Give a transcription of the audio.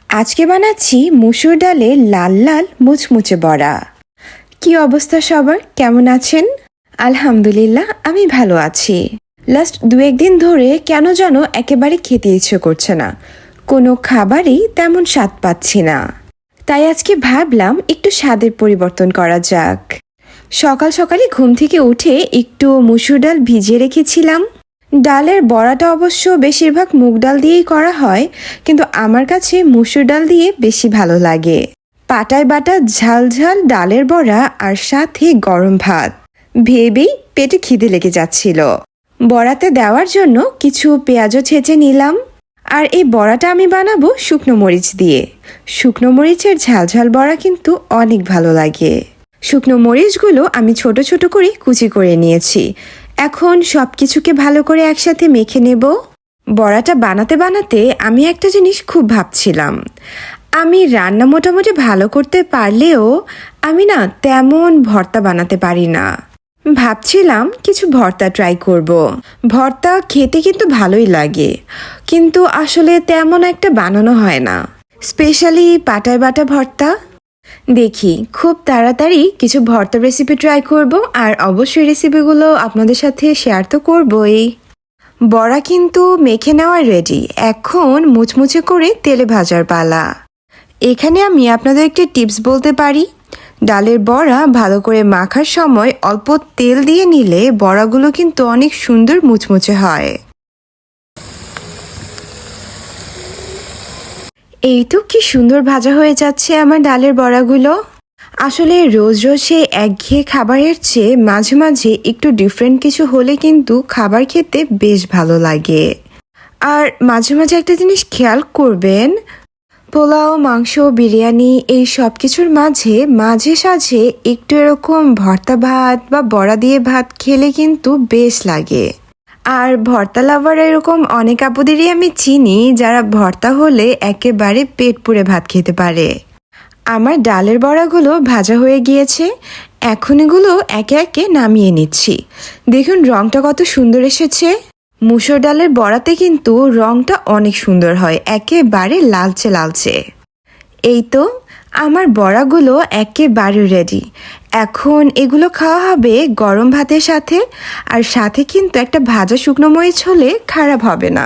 আজকে বানাচ্ছি মুসুর ডালের লাল লাল মুচমুচে বড়া। কি অবস্থা সবার, কেমন আছেন? আলহামদুলিল্লাহ, আমি ভালো আছি। লাস্ট 2-1 দিন ধরে কেন যেন একেবারে খেতে ইচ্ছে করছে না, কোনো খাবারই তেমন স্বাদ পাচ্ছি না। তাই আজকে ভাবলাম একটু স্বাদের পরিবর্তন করা যাক। সকাল সকালে ঘুম থেকে উঠে একটু মুসুর ডাল ভিজিয়ে রেখেছিলাম। ডালের বড়াটা অবশ্য বেশিরভাগ মুগ ডাল দিয়েই করা হয়, কিন্তু আমার কাছে মুসুর ডাল দিয়ে বেশি ভালো লাগে। পাটায় বাটা ঝাল ঝাল ডালের বড়া আর সাথে গরম ভাত ভেবেই পেটে খিদে লেগে যাচ্ছিল। বড়াতে দেওয়ার জন্য কিছু পেঁয়াজও ছেঁচে নিলাম। আর এই বড়াটা আমি বানাবো শুকনো মরিচ দিয়ে। শুকনো মরিচের ঝাল ঝাল বড়া কিন্তু অনেক ভালো লাগে। শুকনো মরিচগুলো আমি ছোট ছোট করে কুচি করে নিয়েছি। এখন সব কিছুকে ভালো করে একসাথে মেখে নেব। বড়াটা বানাতে বানাতে আমি একটা জিনিস খুব ভাবছিলাম। আমি রান্না মোটামুটি ভালো করতে পারলেও আমি না তেমন ভর্তা বানাতে পারি না। ভাবছিলাম কিছু ভর্তা ট্রাই করব। ভর্তা খেতে কিন্তু ভালোই লাগে, কিন্তু আসলে তেমন একটা বানানো হয় না, স্পেশালি পাটায় বাটা ভর্তা। দেখি খুব তাড়াতাড়ি কিছু ভর্তা রেসিপি ট্রাই করব, আর অবশ্যই রেসিপিগুলো আপনাদের সাথে শেয়ার তো করবই। বড়া কিন্তু মেখে নেওয়া রেডি, এখন মুচমুচে করে তেলে ভাজার পালা। এখানে আমি আপনাদের একটি টিপস বলতে পারি। ডালের বড়া ভালো করে মাখার সময় অল্প তেল দিয়ে নিলে বড়াগুলো কিন্তু অনেক সুন্দর মুচমুচে হয়। এই তো কি সুন্দর ভাজা হয়ে যাচ্ছে আমার ডালের বড়াগুলো। আসলে রোজ রোজ সেই একঘেয়ে খাবারের চেয়ে মাঝে মাঝে একটু ডিফারেন্ট কিছু হলে কিন্তু খাবার খেতে বেশ ভালো লাগে। আর মাঝে মাঝে একটা জিনিস খেয়াল করবেন, পোলাও, মাংস, বিরিয়ানি এই সব কিছুর মাঝে মাঝে সাঝে একটু এরকম ভর্তা ভাত বা বড়া দিয়ে ভাত খেলে কিন্তু বেশ লাগে। আর ভর্তা লাভার এরকম অনেক আপুদেরই আমি চিনি যারা ভর্তা হলে একেবারে পেট পুরে ভাত খেতে পারে। আমার ডালের বড়াগুলো ভাজা হয়ে গিয়েছে, এখন এগুলো একে একে নামিয়ে নিচ্ছি। দেখুন রংটা কত সুন্দর এসেছে। মুসুর ডালের বড়াতে কিন্তু রংটা অনেক সুন্দর হয়, একেবারে লালচে লালচে। এই তো আমার বড়াগুলো একেবারে রেডি। এখন এগুলো খাওয়া হবে গরম ভাতের সাথে, আর সাথে কিন্তু একটা ভাজা শুকনো মরিচ হলে খারাপ হবে না।